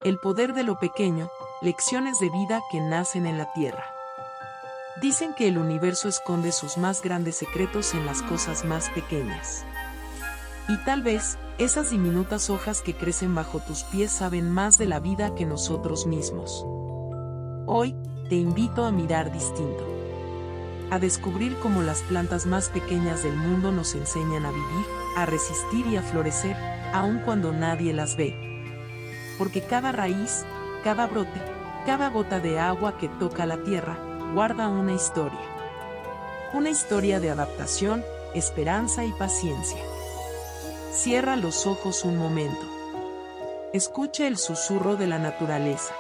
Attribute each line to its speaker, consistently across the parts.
Speaker 1: El poder de lo pequeño, lecciones de vida que nacen en la tierra. Dicen que el universo esconde sus más grandes secretos en las cosas más pequeñas. Y tal vez, esas diminutas hojas que crecen bajo tus pies saben más de la vida que nosotros mismos. Hoy, te invito a mirar distinto. A descubrir cómo las plantas más pequeñas del mundo nos enseñan a vivir, a resistir y a florecer, aun cuando nadie las ve. Porque cada raíz, cada brote, cada gota de agua que toca la tierra, guarda una historia. Una historia de adaptación, esperanza y paciencia. Cierra los ojos un momento. Escucha el susurro de la naturaleza.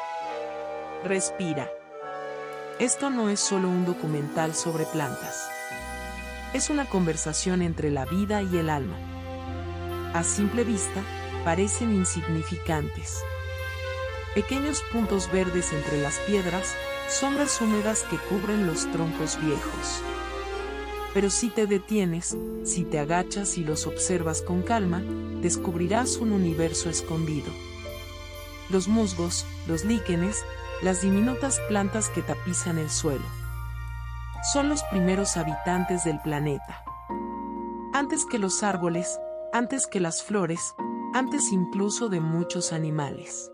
Speaker 1: Respira. Esto no es solo un documental sobre plantas. Es una conversación entre la vida y el alma. A simple vista, parecen insignificantes. Pequeños puntos verdes entre las piedras, sombras húmedas que cubren los troncos viejos. Pero si te detienes, si te agachas y los observas con calma, descubrirás un universo escondido. Los musgos, los líquenes, las diminutas plantas que tapizan el suelo. Son los primeros habitantes del planeta. Antes que los árboles, antes que las flores, antes incluso de muchos animales.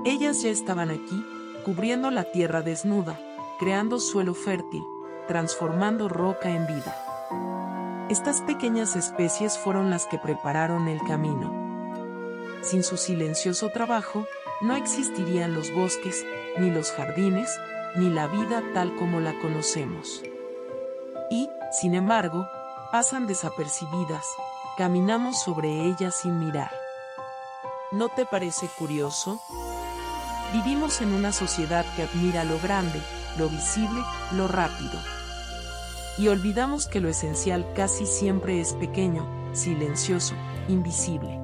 Speaker 1: Ellas ya estaban aquí, cubriendo la tierra desnuda, creando suelo fértil, transformando roca en vida. Estas pequeñas especies fueron las que prepararon el camino. Sin su silencioso trabajo, no existirían los bosques, ni los jardines, ni la vida tal como la conocemos. Y, sin embargo, pasan desapercibidas, caminamos sobre ellas sin mirar. ¿No te parece curioso? Vivimos en una sociedad que admira lo grande, lo visible, lo rápido. Y olvidamos que lo esencial casi siempre es pequeño, silencioso, invisible.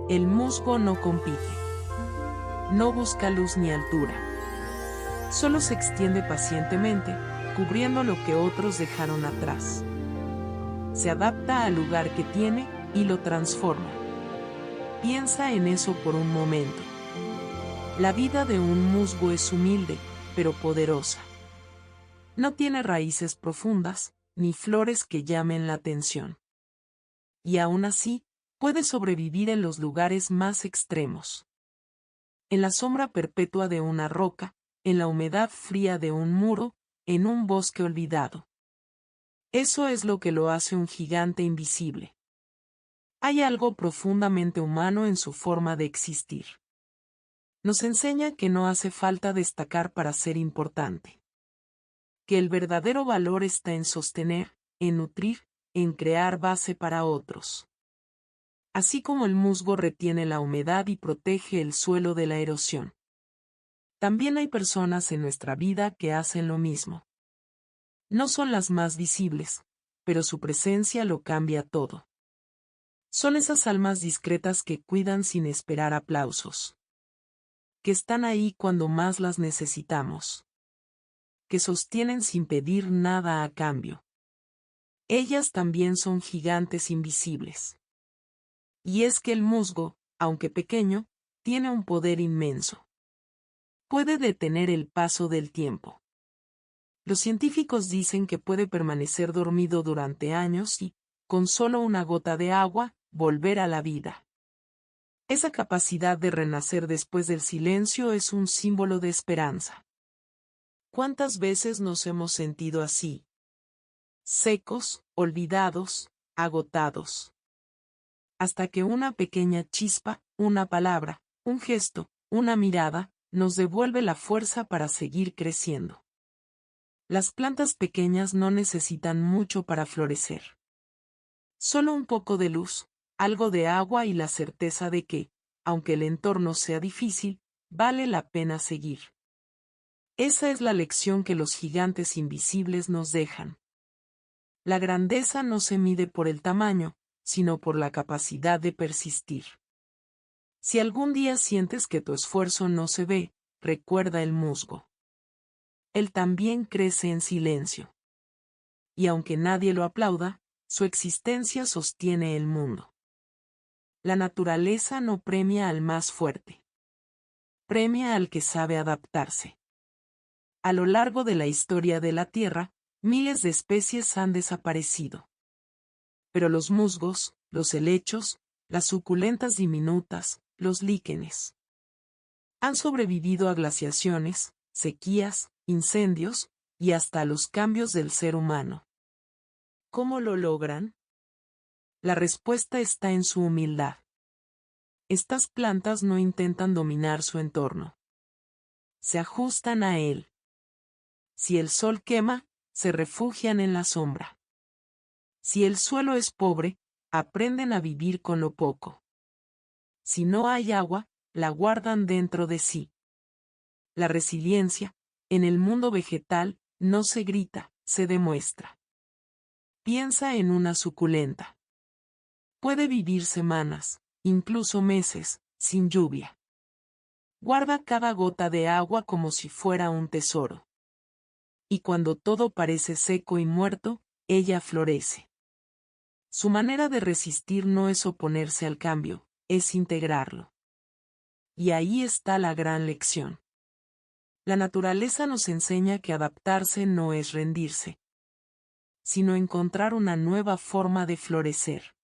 Speaker 1: El musgo no compite. No busca luz ni altura. Solo se extiende pacientemente, cubriendo lo que otros dejaron atrás. Se adapta al lugar que tiene y lo transforma. Piensa en eso por un momento. La vida de un musgo es humilde, pero poderosa. No tiene raíces profundas, ni flores que llamen la atención. Y aún así, puede sobrevivir en los lugares más extremos. En la sombra perpetua de una roca, en la humedad fría de un muro, en un bosque olvidado. Eso es lo que lo hace un gigante invisible. Hay algo profundamente humano en su forma de existir. Nos enseña que no hace falta destacar para ser importante. Que el verdadero valor está en sostener, en nutrir, en crear base para otros. Así como el musgo retiene la humedad y protege el suelo de la erosión. También hay personas en nuestra vida que hacen lo mismo. No son las más visibles, pero su presencia lo cambia todo. Son esas almas discretas que cuidan sin esperar aplausos. Que están ahí cuando más las necesitamos. Que sostienen sin pedir nada a cambio. Ellas también son gigantes invisibles. Y es que el musgo, aunque pequeño, tiene un poder inmenso. Puede detener el paso del tiempo. Los científicos dicen que puede permanecer dormido durante años y, con solo una gota de agua, volver a la vida. Esa capacidad de renacer después del silencio es un símbolo de esperanza. ¿Cuántas veces nos hemos sentido así? Secos, olvidados, agotados. Hasta que una pequeña chispa, una palabra, un gesto, una mirada, nos devuelve la fuerza para seguir creciendo. Las plantas pequeñas no necesitan mucho para florecer. Solo un poco de luz, algo de agua y la certeza de que, aunque el entorno sea difícil, vale la pena seguir. Esa es la lección que los gigantes invisibles nos dejan. La grandeza no se mide por el tamaño, sino por la capacidad de persistir. Si algún día sientes que tu esfuerzo no se ve, recuerda el musgo. Él también crece en silencio. Y aunque nadie lo aplauda, su existencia sostiene el mundo. La naturaleza no premia al más fuerte. premia al que sabe adaptarse. A lo largo de la historia de la Tierra, miles de especies han desaparecido. Pero los musgos, los helechos, las suculentas diminutas, los líquenes, han sobrevivido a glaciaciones, sequías, incendios, y hasta a los cambios del ser humano. ¿Cómo lo logran? La respuesta está en su humildad. Estas plantas no intentan dominar su entorno. Se ajustan a él. Si el sol quema, se refugian en la sombra. Si el suelo es pobre, aprenden a vivir con lo poco. Si no hay agua, la guardan dentro de sí. La resiliencia, en el mundo vegetal, no se grita, se demuestra. Piensa en una suculenta. Puede vivir semanas, incluso meses, sin lluvia. Guarda cada gota de agua como si fuera un tesoro. Y cuando todo parece seco y muerto, ella florece. Su manera de resistir no es oponerse al cambio, es integrarlo. Y ahí está la gran lección. La naturaleza nos enseña que adaptarse no es rendirse, sino encontrar una nueva forma de florecer.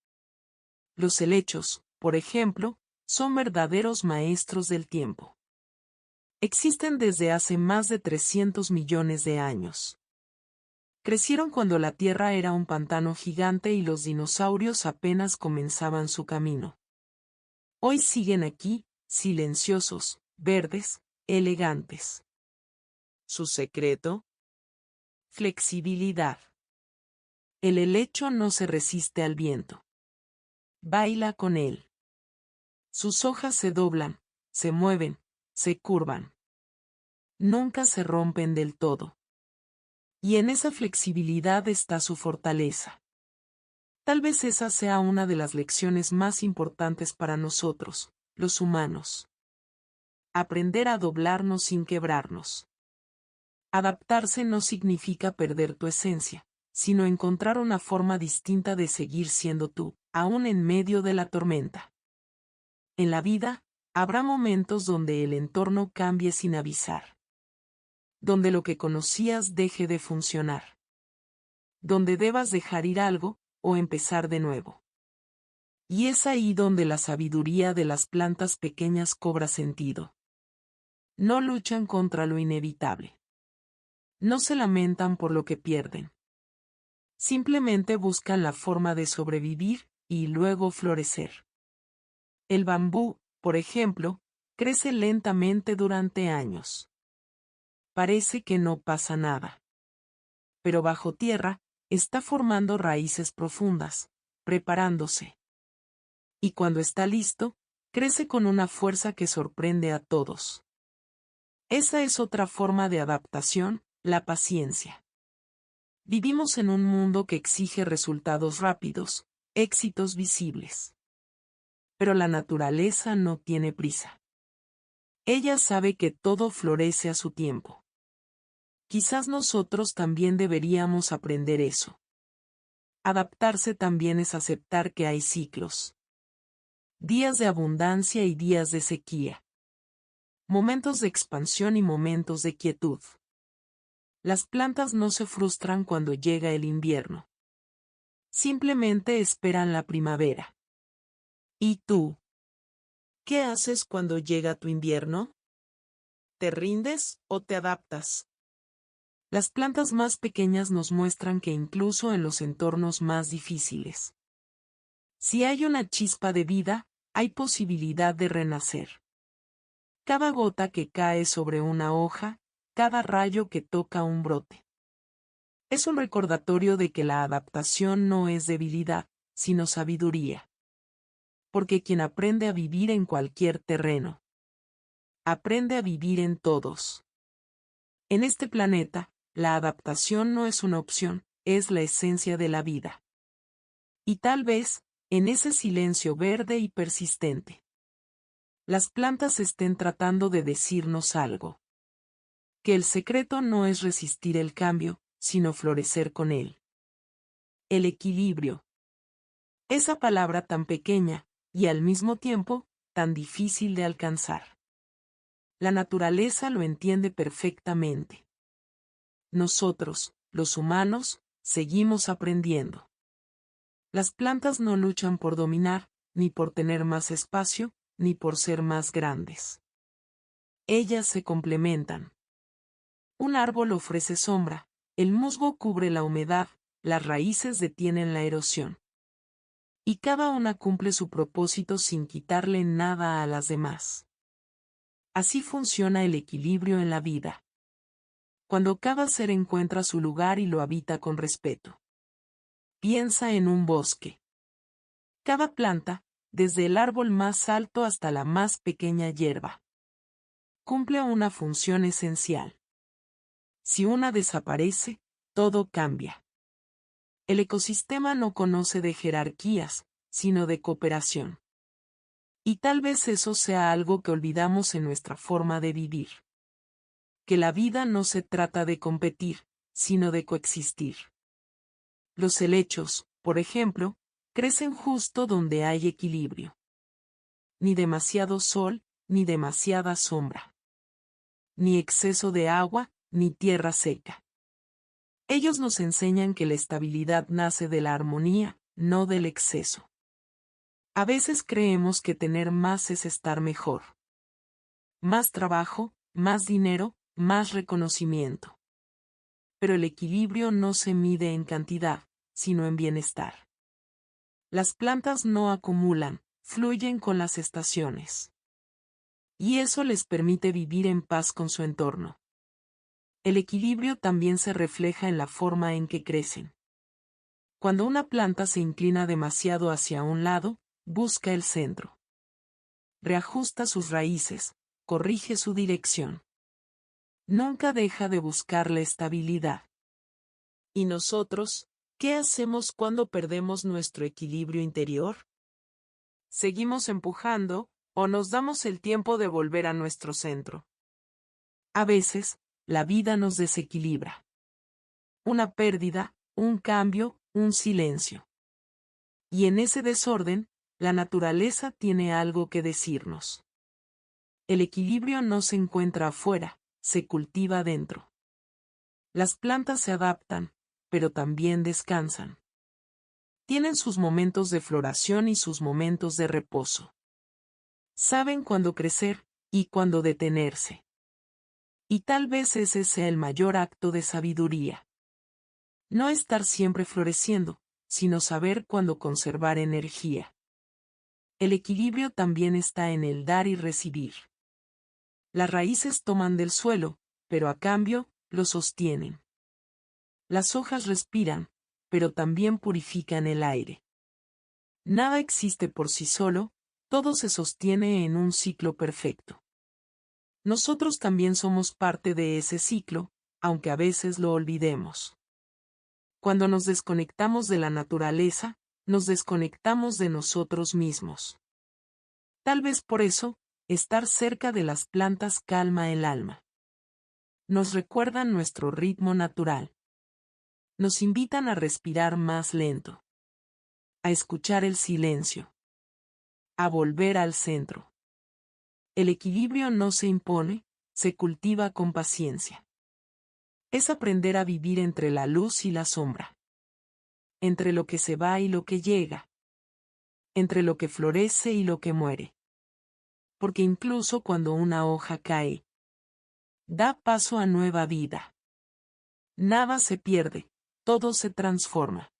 Speaker 1: Los helechos, por ejemplo, son verdaderos maestros del tiempo. Existen desde hace más de 300 millones de años. Crecieron cuando la Tierra era un pantano gigante y los dinosaurios apenas comenzaban su camino. Hoy siguen aquí, silenciosos, verdes, elegantes. ¿Su secreto? Flexibilidad. El helecho no se resiste al viento. Baila con él. Sus hojas se doblan, se mueven, se curvan. Nunca se rompen del todo. Y en esa flexibilidad está su fortaleza. Tal vez esa sea una de las lecciones más importantes para nosotros, los humanos. Aprender a doblarnos sin quebrarnos. Adaptarse no significa perder tu esencia, sino encontrar una forma distinta de seguir siendo tú, aún en medio de la tormenta. En la vida, habrá momentos donde el entorno cambie sin avisar. Donde lo que conocías deje de funcionar. Donde debas dejar ir algo, o empezar de nuevo. Y es ahí donde la sabiduría de las plantas pequeñas cobra sentido. No luchan contra lo inevitable. No se lamentan por lo que pierden. Simplemente buscan la forma de sobrevivir, y luego florecer. El bambú, por ejemplo, crece lentamente durante años. Parece que no pasa nada. Pero bajo tierra, está formando raíces profundas, preparándose. Y cuando está listo, crece con una fuerza que sorprende a todos. Esa es otra forma de adaptación, la paciencia. Vivimos en un mundo que exige resultados rápidos, éxitos visibles. Pero la naturaleza no tiene prisa. Ella sabe que todo florece a su tiempo. Quizás nosotros también deberíamos aprender eso. Adaptarse también es aceptar que hay ciclos. Días de abundancia y días de sequía. Momentos de expansión y momentos de quietud. Las plantas no se frustran cuando llega el invierno. Simplemente esperan la primavera. ¿Y tú? ¿Qué haces cuando llega tu invierno? ¿Te rindes o te adaptas? Las plantas más pequeñas nos muestran que incluso en los entornos más difíciles, si hay una chispa de vida, hay posibilidad de renacer. Cada gota que cae sobre una hoja, cada rayo que toca un brote. Es un recordatorio de que la adaptación no es debilidad, sino sabiduría. Porque quien aprende a vivir en cualquier terreno, aprende a vivir en todos. En este planeta, la adaptación no es una opción, es la esencia de la vida. Y tal vez, en ese silencio verde y persistente, las plantas estén tratando de decirnos algo. Que el secreto no es resistir el cambio, sino florecer con él. El equilibrio. Esa palabra tan pequeña, y al mismo tiempo, tan difícil de alcanzar. La naturaleza lo entiende perfectamente. Nosotros, los humanos, seguimos aprendiendo. Las plantas no luchan por dominar, ni por tener más espacio, ni por ser más grandes. Ellas se complementan. Un árbol ofrece sombra, el musgo cubre la humedad, las raíces detienen la erosión. Y cada una cumple su propósito sin quitarle nada a las demás. Así funciona el equilibrio en la vida. Cuando cada ser encuentra su lugar y lo habita con respeto. Piensa en un bosque. Cada planta, desde el árbol más alto hasta la más pequeña hierba, cumple una función esencial. Si una desaparece, todo cambia. El ecosistema no conoce de jerarquías, sino de cooperación. Y tal vez eso sea algo que olvidamos en nuestra forma de vivir. Que la vida no se trata de competir, sino de coexistir. Los helechos, por ejemplo, crecen justo donde hay equilibrio. Ni demasiado sol, ni demasiada sombra. Ni exceso de agua, ni tierra seca. Ellos nos enseñan que la estabilidad nace de la armonía, no del exceso. A veces creemos que tener más es estar mejor. Más trabajo, más dinero, más reconocimiento. Pero el equilibrio no se mide en cantidad, sino en bienestar. Las plantas no acumulan, fluyen con las estaciones. Y eso les permite vivir en paz con su entorno. El equilibrio también se refleja en la forma en que crecen. Cuando una planta se inclina demasiado hacia un lado, busca el centro. Reajusta sus raíces, corrige su dirección. Nunca deja de buscar la estabilidad. ¿Y nosotros, qué hacemos cuando perdemos nuestro equilibrio interior? ¿Seguimos empujando, o nos damos el tiempo de volver a nuestro centro? A veces, la vida nos desequilibra. Una pérdida, un cambio, un silencio. Y en ese desorden, la naturaleza tiene algo que decirnos. El equilibrio no se encuentra afuera, se cultiva dentro. Las plantas se adaptan, pero también descansan. Tienen sus momentos de floración y sus momentos de reposo. Saben cuándo crecer, y cuándo detenerse. Y tal vez ese sea el mayor acto de sabiduría. No estar siempre floreciendo, sino saber cuándo conservar energía. El equilibrio también está en el dar y recibir. Las raíces toman del suelo, pero a cambio, lo sostienen. Las hojas respiran, pero también purifican el aire. Nada existe por sí solo, todo se sostiene en un ciclo perfecto. Nosotros también somos parte de ese ciclo, aunque a veces lo olvidemos. Cuando nos desconectamos de la naturaleza, nos desconectamos de nosotros mismos. Tal vez por eso, estar cerca de las plantas calma el alma. Nos recuerdan nuestro ritmo natural. Nos invitan a respirar más lento. A escuchar el silencio. A volver al centro. El equilibrio no se impone, se cultiva con paciencia. Es aprender a vivir entre la luz y la sombra. Entre lo que se va y lo que llega. Entre lo que florece y lo que muere. Porque incluso cuando una hoja cae, da paso a nueva vida. Nada se pierde, todo se transforma.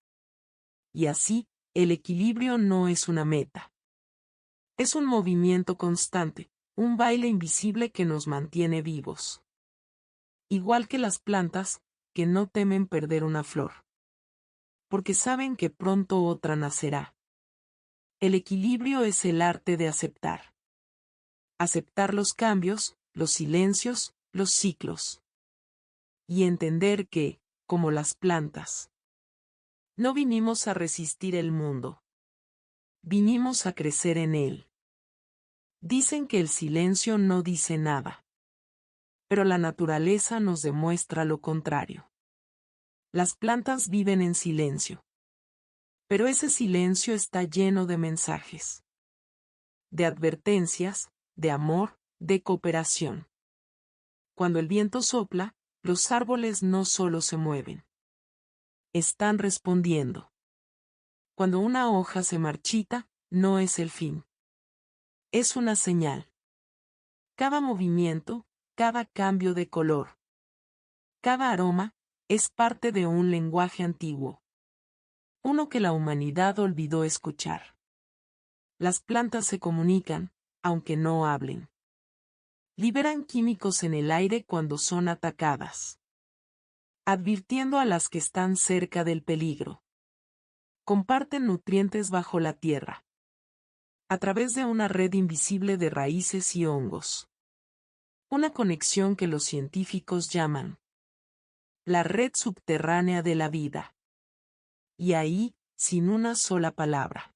Speaker 1: Y así, el equilibrio no es una meta. Es un movimiento constante, un baile invisible que nos mantiene vivos. Igual que las plantas, que no temen perder una flor. Porque saben que pronto otra nacerá. El equilibrio es el arte de aceptar. Aceptar los cambios, los silencios, los ciclos. Y entender que, como las plantas, no vinimos a resistir el mundo. Vinimos a crecer en él. Dicen que el silencio no dice nada. Pero la naturaleza nos demuestra lo contrario. Las plantas viven en silencio. Pero ese silencio está lleno de mensajes. De advertencias, de amor, de cooperación. Cuando el viento sopla, los árboles no solo se mueven. Están respondiendo. Cuando una hoja se marchita, no es el fin. Es una señal. Cada movimiento, cada cambio de color, cada aroma, es parte de un lenguaje antiguo. Uno que la humanidad olvidó escuchar. Las plantas se comunican, aunque no hablen. Liberan químicos en el aire cuando son atacadas, advirtiendo a las que están cerca del peligro. Comparten nutrientes bajo la tierra, a través de una red invisible de raíces y hongos. Una conexión que los científicos llaman la red subterránea de la vida. Y ahí, sin una sola palabra,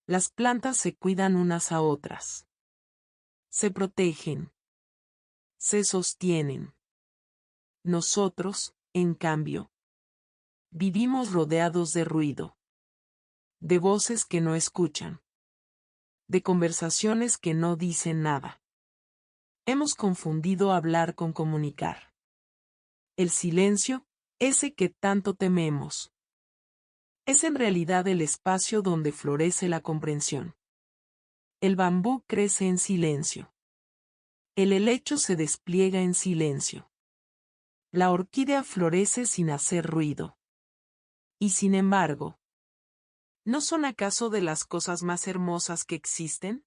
Speaker 1: las plantas se cuidan unas a otras. Se protegen. Se sostienen. Nosotros, en cambio, vivimos rodeados de ruido. De voces que no escuchan. De conversaciones que no dicen nada. Hemos confundido hablar con comunicar. El silencio, ese que tanto tememos, es en realidad el espacio donde florece la comprensión. El bambú crece en silencio. El helecho se despliega en silencio. La orquídea florece sin hacer ruido. Y sin embargo, ¿no son acaso de las cosas más hermosas que existen?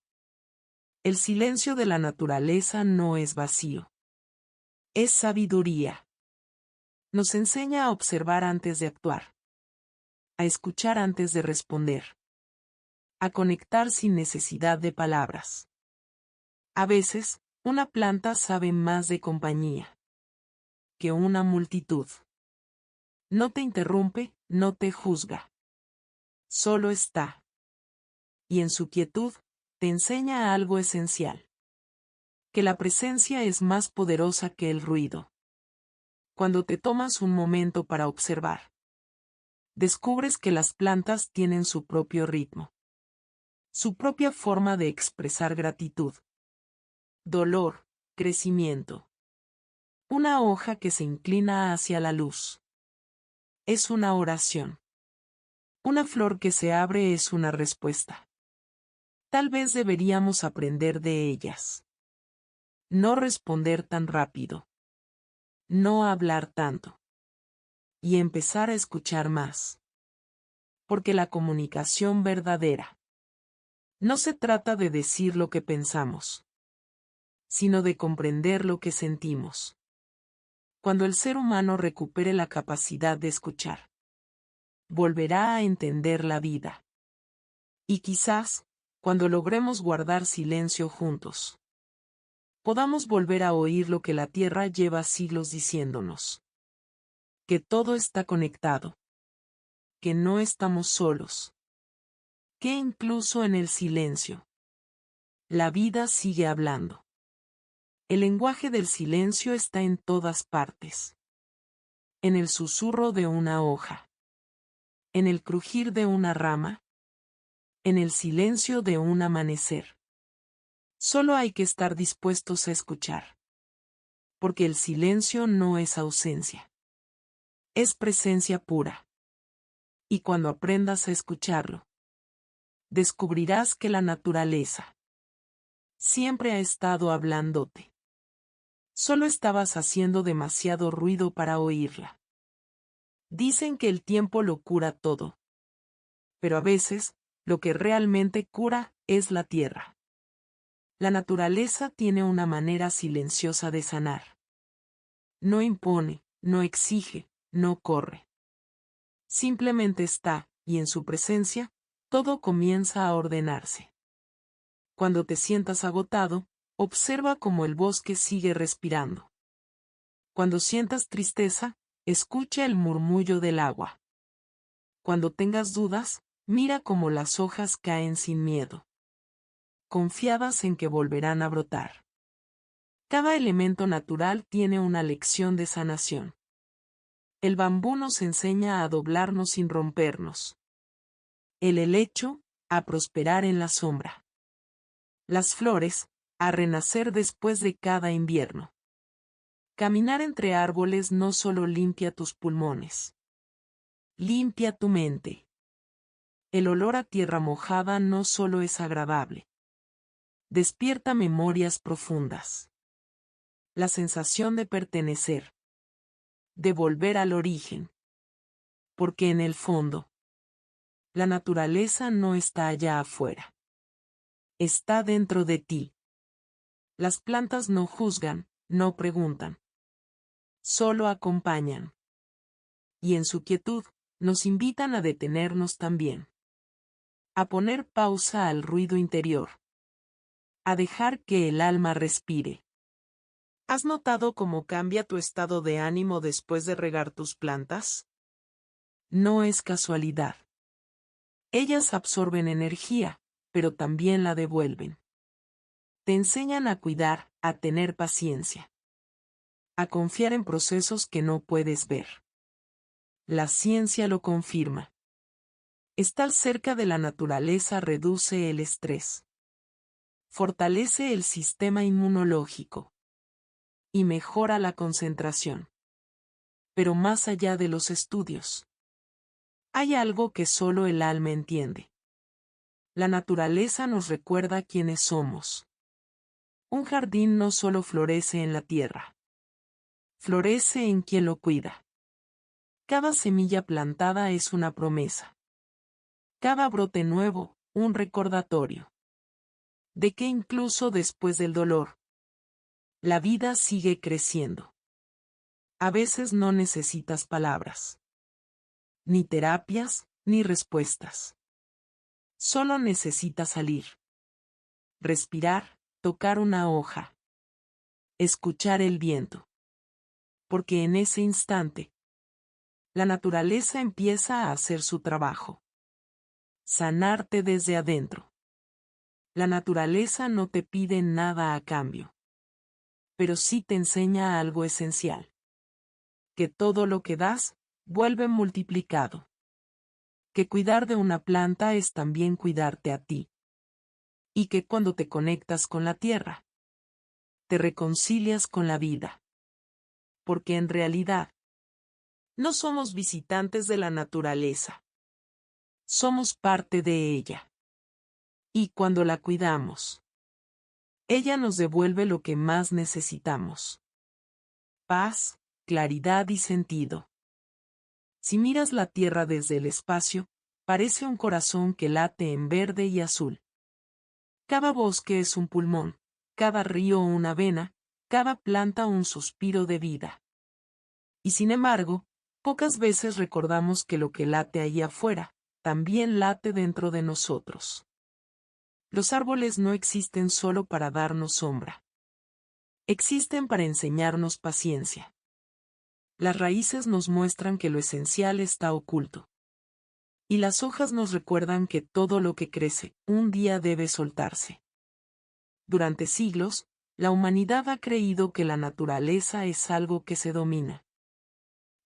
Speaker 1: El silencio de la naturaleza no es vacío. Es sabiduría. Nos enseña a observar antes de actuar. A escuchar antes de responder. A conectar sin necesidad de palabras. A veces, una planta sabe más de compañía que una multitud. No te interrumpe, no te juzga. Solo está. Y en su quietud, te enseña algo esencial. Que la presencia es más poderosa que el ruido. Cuando te tomas un momento para observar, descubres que las plantas tienen su propio ritmo. Su propia forma de expresar gratitud. Dolor, crecimiento. Una hoja que se inclina hacia la luz. Es una oración. Una flor que se abre es una respuesta. Tal vez deberíamos aprender de ellas. No responder tan rápido. No hablar tanto. Y empezar a escuchar más. Porque la comunicación verdadera no se trata de decir lo que pensamos, sino de comprender lo que sentimos. Cuando el ser humano recupere la capacidad de escuchar, volverá a entender la vida. Y quizás, cuando logremos guardar silencio juntos, podamos volver a oír lo que la tierra lleva siglos diciéndonos. Que todo está conectado. Que no estamos solos. Que incluso en el silencio, la vida sigue hablando. El lenguaje del silencio está en todas partes. En el susurro de una hoja. En el crujir de una rama. En el silencio de un amanecer. Solo hay que estar dispuestos a escuchar. Porque el silencio no es ausencia. Es presencia pura. Y cuando aprendas a escucharlo, descubrirás que la naturaleza siempre ha estado hablándote. Solo estabas haciendo demasiado ruido para oírla. Dicen que el tiempo lo cura todo. Pero a veces, lo que realmente cura es la tierra. La naturaleza tiene una manera silenciosa de sanar. No impone, no exige, no corre. Simplemente está, y en su presencia, todo comienza a ordenarse. Cuando te sientas agotado, observa cómo el bosque sigue respirando. Cuando sientas tristeza, escucha el murmullo del agua. Cuando tengas dudas, mira cómo las hojas caen sin miedo, confiadas en que volverán a brotar. Cada elemento natural tiene una lección de sanación. El bambú nos enseña a doblarnos sin rompernos. El helecho, a prosperar en la sombra. Las flores, a renacer después de cada invierno. Caminar entre árboles no solo limpia tus pulmones. Limpia tu mente. El olor a tierra mojada no solo es agradable. Despierta memorias profundas. La sensación de pertenecer. De volver al origen. Porque en el fondo, la naturaleza no está allá afuera. Está dentro de ti. Las plantas no juzgan, no preguntan. Solo acompañan. Y en su quietud, nos invitan a detenernos también. A poner pausa al ruido interior. A dejar que el alma respire. ¿Has notado cómo cambia tu estado de ánimo después de regar tus plantas? No es casualidad. Ellas absorben energía, pero también la devuelven. Te enseñan a cuidar, a tener paciencia. A confiar en procesos que no puedes ver. La ciencia lo confirma. Estar cerca de la naturaleza reduce el estrés. Fortalece el sistema inmunológico. Y mejora la concentración. Pero más allá de los estudios, hay algo que solo el alma entiende. La naturaleza nos recuerda quiénes somos. Un jardín no solo florece en la tierra. Florece en quien lo cuida. Cada semilla plantada es una promesa. Cada brote nuevo, un recordatorio. De que incluso después del dolor, la vida sigue creciendo. A veces no necesitas palabras. Ni terapias, ni respuestas. Solo necesitas salir. Respirar, tocar una hoja. Escuchar el viento. Porque en ese instante, la naturaleza empieza a hacer su trabajo. Sanarte desde adentro. La naturaleza no te pide nada a cambio. Pero sí te enseña algo esencial. Que todo lo que das, vuelve multiplicado. Que cuidar de una planta es también cuidarte a ti. Y que cuando te conectas con la tierra, te reconcilias con la vida. Porque en realidad, no somos visitantes de la naturaleza. Somos parte de ella. Y cuando la cuidamos, ella nos devuelve lo que más necesitamos. Paz, claridad y sentido. Si miras la tierra desde el espacio, parece un corazón que late en verde y azul. Cada bosque es un pulmón, cada río una vena, cada planta un suspiro de vida. Y sin embargo, pocas veces recordamos que lo que late ahí afuera, también late dentro de nosotros. Los árboles no existen solo para darnos sombra. Existen para enseñarnos paciencia. Las raíces nos muestran que lo esencial está oculto. Y las hojas nos recuerdan que todo lo que crece, un día debe soltarse. Durante siglos, la humanidad ha creído que la naturaleza es algo que se domina.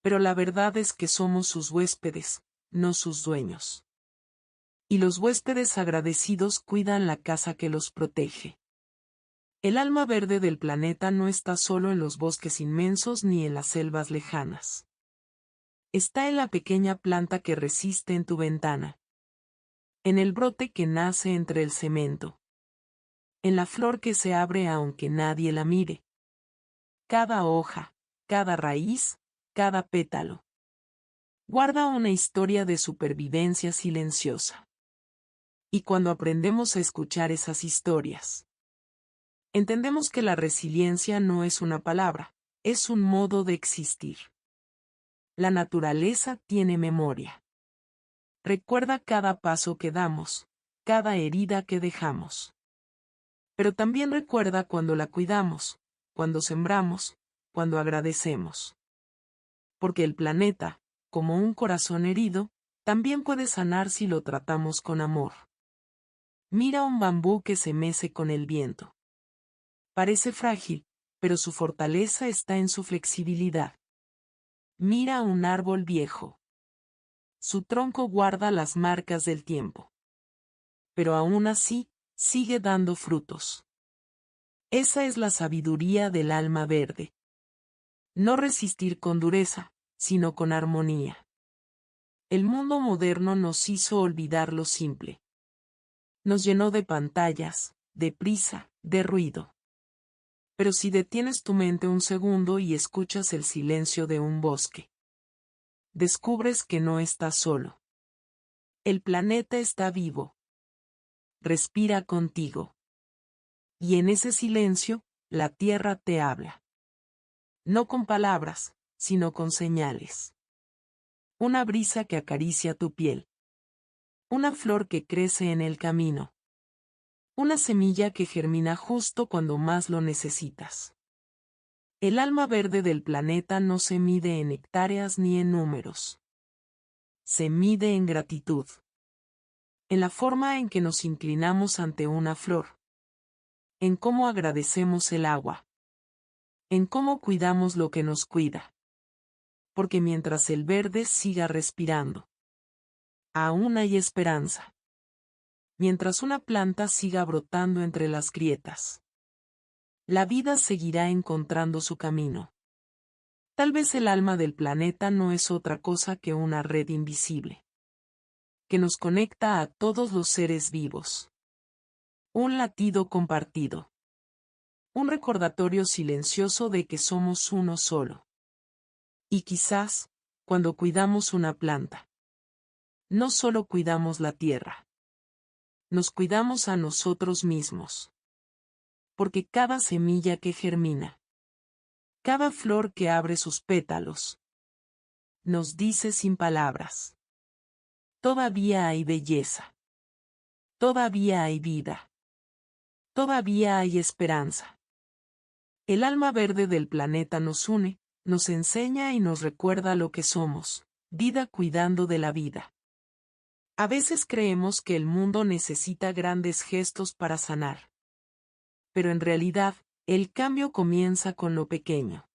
Speaker 1: Pero la verdad es que somos sus huéspedes, no sus dueños. Y los huéspedes agradecidos cuidan la casa que los protege. El alma verde del planeta no está solo en los bosques inmensos ni en las selvas lejanas. Está en la pequeña planta que resiste en tu ventana. En el brote que nace entre el cemento. En la flor que se abre aunque nadie la mire. Cada hoja, cada raíz, cada pétalo. Guarda una historia de supervivencia silenciosa. Y cuando aprendemos a escuchar esas historias, entendemos que la resiliencia no es una palabra, es un modo de existir. La naturaleza tiene memoria. Recuerda cada paso que damos, cada herida que dejamos. Pero también recuerda cuando la cuidamos, cuando sembramos, cuando agradecemos. Porque el planeta, como un corazón herido, también puede sanar si lo tratamos con amor. Mira un bambú que se mece con el viento. Parece frágil, pero su fortaleza está en su flexibilidad. Mira un árbol viejo. Su tronco guarda las marcas del tiempo. Pero aún así, sigue dando frutos. Esa es la sabiduría del alma verde. No resistir con dureza, sino con armonía. El mundo moderno nos hizo olvidar lo simple. Nos llenó de pantallas, de prisa, de ruido. Pero si detienes tu mente un segundo y escuchas el silencio de un bosque, descubres que no estás solo. El planeta está vivo. Respira contigo. Y en ese silencio, la tierra te habla. No con palabras, sino con señales. Una brisa que acaricia tu piel. Una flor que crece en el camino. Una semilla que germina justo cuando más lo necesitas. El alma verde del planeta no se mide en hectáreas ni en números. Se mide en gratitud. En la forma en que nos inclinamos ante una flor. En cómo agradecemos el agua. En cómo cuidamos lo que nos cuida. Porque mientras el verde siga respirando, aún hay esperanza. Mientras una planta siga brotando entre las grietas, la vida seguirá encontrando su camino. Tal vez el alma del planeta no es otra cosa que una red invisible, que nos conecta a todos los seres vivos. Un latido compartido. Un recordatorio silencioso de que somos uno solo. Y quizás, cuando cuidamos una planta, no solo cuidamos la tierra. Nos cuidamos a nosotros mismos. Porque cada semilla que germina, cada flor que abre sus pétalos, nos dice sin palabras: todavía hay belleza. Todavía hay vida. Todavía hay esperanza. El alma verde del planeta nos une, nos enseña y nos recuerda lo que somos, vida cuidando de la vida. A veces creemos que el mundo necesita grandes gestos para sanar. Pero en realidad, el cambio comienza con lo pequeño.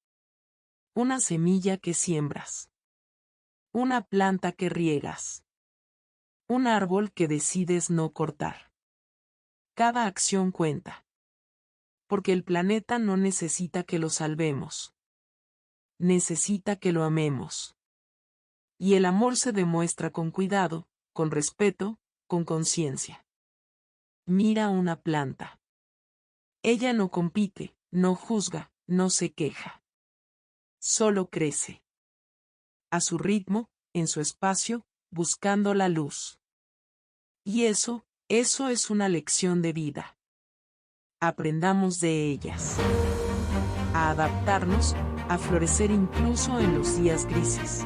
Speaker 1: Una semilla que siembras. Una planta que riegas. Un árbol que decides no cortar. Cada acción cuenta. Porque el planeta no necesita que lo salvemos. Necesita que lo amemos. Y el amor se demuestra con cuidado, con respeto, con conciencia. Mira una planta. Ella no compite, no juzga, no se queja. Solo crece. A su ritmo, en su espacio, buscando la luz. Y eso es una lección de vida. Aprendamos de ellas. A adaptarnos, a florecer incluso en los días grises.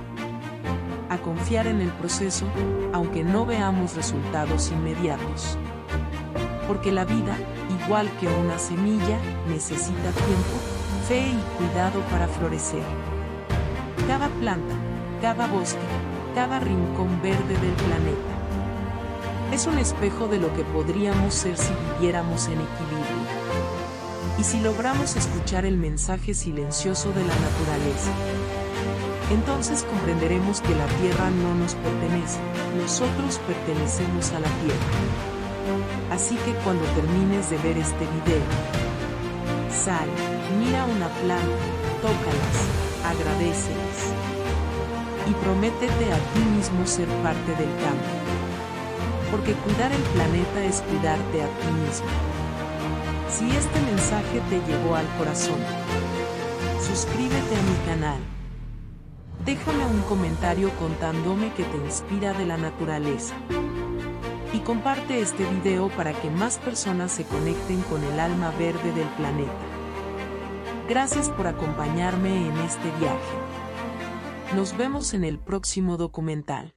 Speaker 1: A confiar en el proceso, aunque no veamos resultados inmediatos. Porque la vida, igual que una semilla, necesita tiempo, fe y cuidado para florecer. Cada planta, cada bosque, cada rincón verde del planeta es un espejo de lo que podríamos ser si viviéramos en equilibrio. Y si logramos escuchar el mensaje silencioso de la naturaleza, entonces comprenderemos que la tierra no nos pertenece, nosotros pertenecemos a la tierra. Así que cuando termines de ver este video, sal, mira una planta, tócalas, agradécelas. Y prométete a ti mismo ser parte del cambio. Porque cuidar el planeta es cuidarte a ti mismo. Si este mensaje te llegó al corazón, suscríbete a mi canal. Déjame un comentario contándome qué te inspira de la naturaleza. Y comparte este video para que más personas se conecten con el alma verde del planeta. Gracias por acompañarme en este viaje. Nos vemos en el próximo documental.